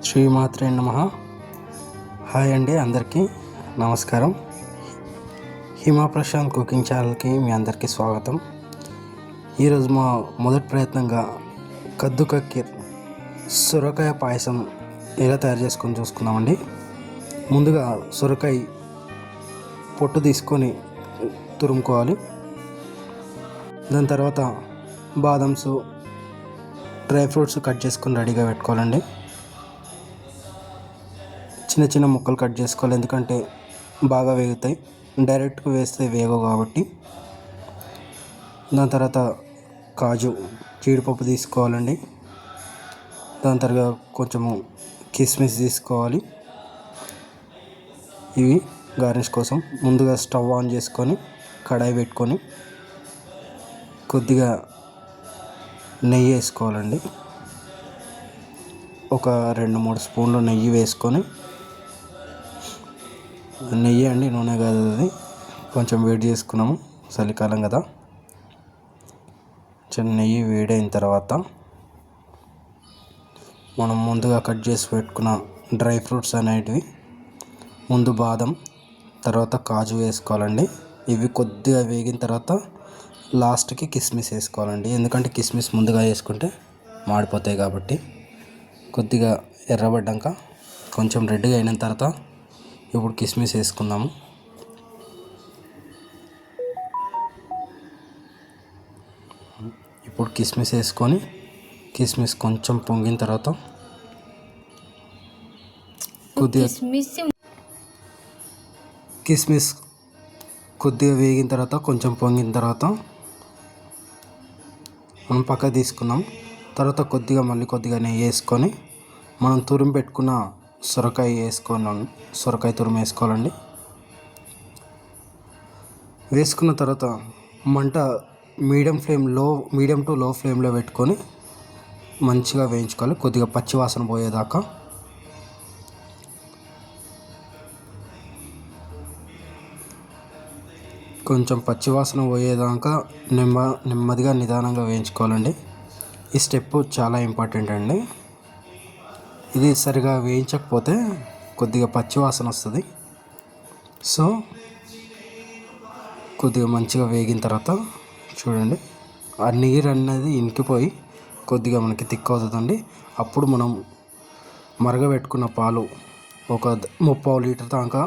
శ్రీమాత్రే నమః. హాయ్ అండి, అందరికీ నమస్కారం. హిమా ప్రశాంత్ కుకింగ్ ఛానల్కి మీ అందరికీ స్వాగతం. ఈరోజు మా మొదటి ప్రయత్నంగా కద్దు కక్కీర్ సొరకాయ పాయసం ఎలా తయారు చేసుకొని చూసుకుందామండి. ముందుగా సొరకాయ పొట్టు తీసుకొని తురుముకోవాలి. దాని తర్వాత బాదమ్స్, డ్రై ఫ్రూట్స్ కట్ చేసుకొని రెడీగా పెట్టుకోవాలండి. చిన్న చిన్న ముక్కలు కట్ చేసుకోవాలి, ఎందుకంటే బాగా వేగుతాయి. డైరెక్ట్గా వేస్తే వేగవు కాబట్టి. దాని తర్వాత కాజు, జీడిపప్పు తీసుకోవాలండి. దాని తర్వాత కొంచెము కిస్మిస్ తీసుకోవాలి. ఇవి గార్నిష్ కోసం ముందుగా స్టవ్ ఆన్ చేసుకొని కడాయి పెట్టుకొని కొద్దిగా నెయ్యి వేసుకోవాలండి. ఒక 2-3 స్పూన్లు నెయ్యి వేసుకొని, నెయ్యి అండి, నూనె కాదు అది, కొంచెం వేడి చేసుకున్నాము, చలికాలం కదా. నెయ్యి వేడైన తర్వాత మనం ముందుగా కట్ చేసి పెట్టుకున్న డ్రై ఫ్రూట్స్ అనేటివి, ముందు బాదం, తర్వాత కాజు వేసుకోవాలండి. ఇవి కొద్దిగా వేగిన తర్వాత లాస్ట్కి కిస్మిస్ వేసుకోవాలండి, ఎందుకంటే కిస్మిస్ ముందుగా వేసుకుంటే మాడిపోతాయి కాబట్టి. కొద్దిగా ఎర్రబడ్డాక కొంచెం రెడ్గా అయిన తర్వాత ఇప్పుడు కిస్మిస్ వేసుకుందాము. ఇప్పుడు కిస్మిస్ వేసుకొని, కిస్మిస్ కొంచెం పొంగిన తర్వాత కొద్దిగా కిస్మిస్ కొద్దిగా వేగిన తర్వాత, కొంచెం పొంగిన తర్వాత మనం పక్కకు తీసుకున్నాం. తర్వాత మళ్ళీ కొద్దిగా నెయ్యి వేసుకొని మనం తురుము పెట్టుకున్న సొరకాయ తురుము వేసుకోవాలండి. వేసుకున్న తర్వాత మంట మీడియం టు లో ఫ్లేమ్లో పెట్టుకొని మంచిగా వేయించుకోవాలి, కొద్దిగా పచ్చివాసన పోయేదాకా. కొంచెం పచ్చివాసన పోయేదాకా నెమ్మదిగా నిదానంగా వేయించుకోవాలండి. ఈ స్టెప్ చాలా ఇంపార్టెంట్ అండి. ఇది సరిగా వేయించకపోతే కొద్దిగా పచ్చివాసన వస్తుంది. సో కొద్దిగా మంచిగా వేగిన తర్వాత చూడండి, ఆ నీరు అనేది ఇంకిపోయి కొద్దిగా మనకి థిక్ అవుతుందండి. అప్పుడు మనం మరగబెట్టుకున్న పాలు ఒక 3/4 లీటర్ దాకా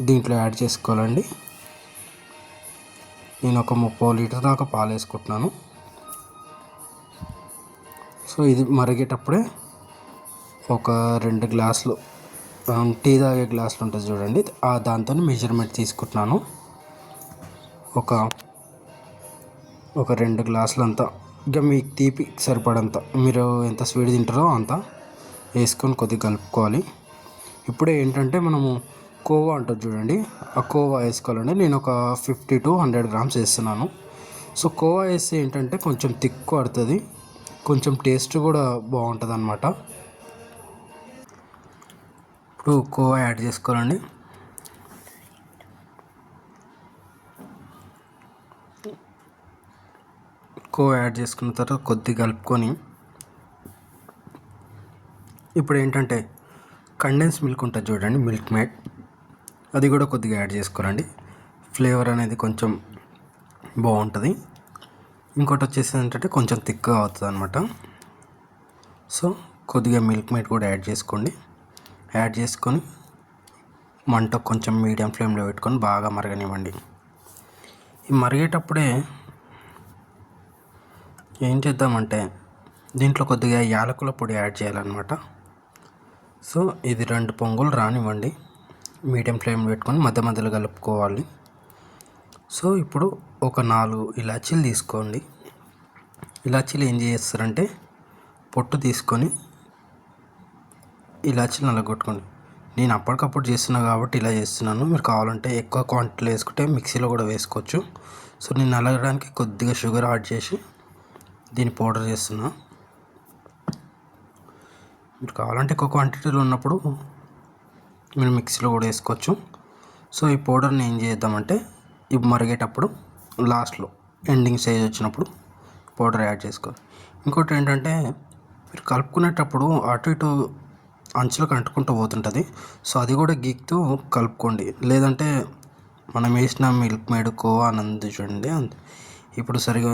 దీంట్లో యాడ్ చేసుకోవాలండి. నేను ఒక 3/4 లీటర్ దాకా పాలు వేసుకుంటున్నాను. సో ఇది మరిగేటప్పుడే ఒక 2 గ్లాసులు టీ తాగే గ్లాసులు ఉంటుంది చూడండి, దాంతో మెజర్మెంట్ తీసుకుంటున్నాను. ఒక 2 గ్లాసులు అంతా, ఇక మీకు తీపి సరిపడంత, మీరు ఎంత స్వీట్ తింటారో అంత వేసుకొని కొద్దిగా కలుపుకోవాలి. ఇప్పుడే ఏంటంటే మనము కోవా ఉంటుంది చూడండి, ఆ కోవా వేసుకోవాలండి. నేను ఒక 50 to 100 గ్రామ్స్ వేస్తున్నాను. సో కోవా వేస్తే ఏంటంటే కొంచెం థిక్ పడుతుంది, కొంచెం టేస్ట్ కూడా బాగుంటుంది అన్నమాట. ఇప్పుడు కోవా యాడ్ చేసుకోవాలండి. కోవా యాడ్ చేసుకున్న తర్వాత కొద్దిగా కలుపుకొని, ఇప్పుడు ఏంటంటే కండెన్స్ మిల్క్ ఉంటుంది చూడండి, మిల్క్ మేడ్, అది కూడా కొద్దిగా యాడ్ చేసుకోవాలండి. ఫ్లేవర్ అనేది కొంచెం బాగుంటుంది. ఇంకోటి వచ్చేసి ఏంటంటే కొంచెం థిక్గా అవుతుంది అనమాట. సో కొద్దిగా మిల్క్ మేడ్ కూడా యాడ్ చేసుకోండి. యాడ్ చేసుకొని మంట కొంచెం మీడియం ఫ్లేమ్లో పెట్టుకొని బాగా మరగనివ్వండి. ఈ మరిగేటప్పుడే ఏం చేద్దామంటే దీంట్లో కొద్దిగా యాలకుల పొడి యాడ్ చేయాలన్నమాట. సో ఇది 2 పొంగులు రానివ్వండి, మీడియం ఫ్లేమ్ పెట్టుకొని మధ్య మధ్యలో కలుపుకోవాలి. సో ఇప్పుడు ఒక 4 ఇలాచీలు తీసుకోండి. ఇలాచీలు ఏం చేస్తారంటే పొట్టు తీసుకొని ఇలాచీలు నల్లగొట్టుకోండి. నేను అప్పటికప్పుడు చేస్తున్నా కాబట్టి ఇలా చేస్తున్నాను. మీరు కావాలంటే ఎక్కువ క్వాంటిటీలో వేసుకుంటే మిక్సీలో కూడా వేసుకోవచ్చు. సో నేను నలగడానికి కొద్దిగా షుగర్ యాడ్ చేసి దీన్ని పౌడర్ చేస్తున్నా. మీరు కావాలంటే ఎక్కువ క్వాంటిటీలో ఉన్నప్పుడు మీరు మిక్సీలో కూడా వేసుకోవచ్చు. సో ఈ పౌడర్ని ఏం చేద్దామంటే ఇవి మరిగేటప్పుడు లాస్ట్లో ఎండింగ్ స్టేజ్ వచ్చినప్పుడు పౌడర్ యాడ్ చేసుకోవాలి. ఇంకోటి ఏంటంటే మీరు కలుపుకునేటప్పుడు అటు ఇటు అంచులకు అంటుకుంటూ పోతుంటుంది. సో అది కూడా గీక్తూ కలుపుకోండి. లేదంటే మనం వేసిన మిల్క్ మేడ్ కోవా అని ఉంది చూడండి, ఇప్పుడు సరిగా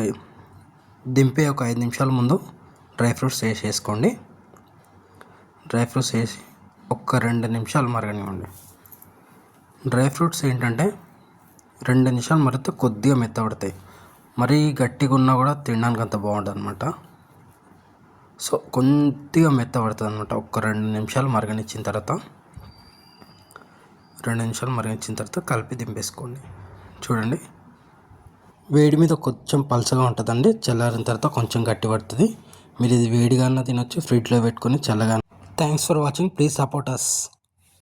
దింపే ఒక 5 నిమిషాల ముందు డ్రై ఫ్రూట్స్ వేసేసుకోండి. డ్రై ఫ్రూట్స్ వేసి ఒక్క 2 నిమిషాలు మరగనివ్వండి. డ్రై ఫ్రూట్స్ ఏంటంటే 2 నిమిషాలు మరిగితే కొద్దిగా మెత్తబడతాయి. మరీ గట్టిగా ఉన్నా కూడా తినడానికి అంత బాగుంటుంది అనమాట. సో కొద్దిగా మెత్తబడుతుంది అనమాట. ఒక్క 2 నిమిషాలు మరగనిచ్చిన తర్వాత కలిపి దింపేసుకోండి. చూడండి, వేడి మీద కొంచెం పలచగా ఉంటుందండి. చల్లారిన తర్వాత కొంచెం గట్టి పడుతుంది. మీరు ఇది వేడిగా తినొచ్చు, ఫ్రిడ్జ్లో పెట్టుకొని చల్లగా. Thanks for watching. Please support us.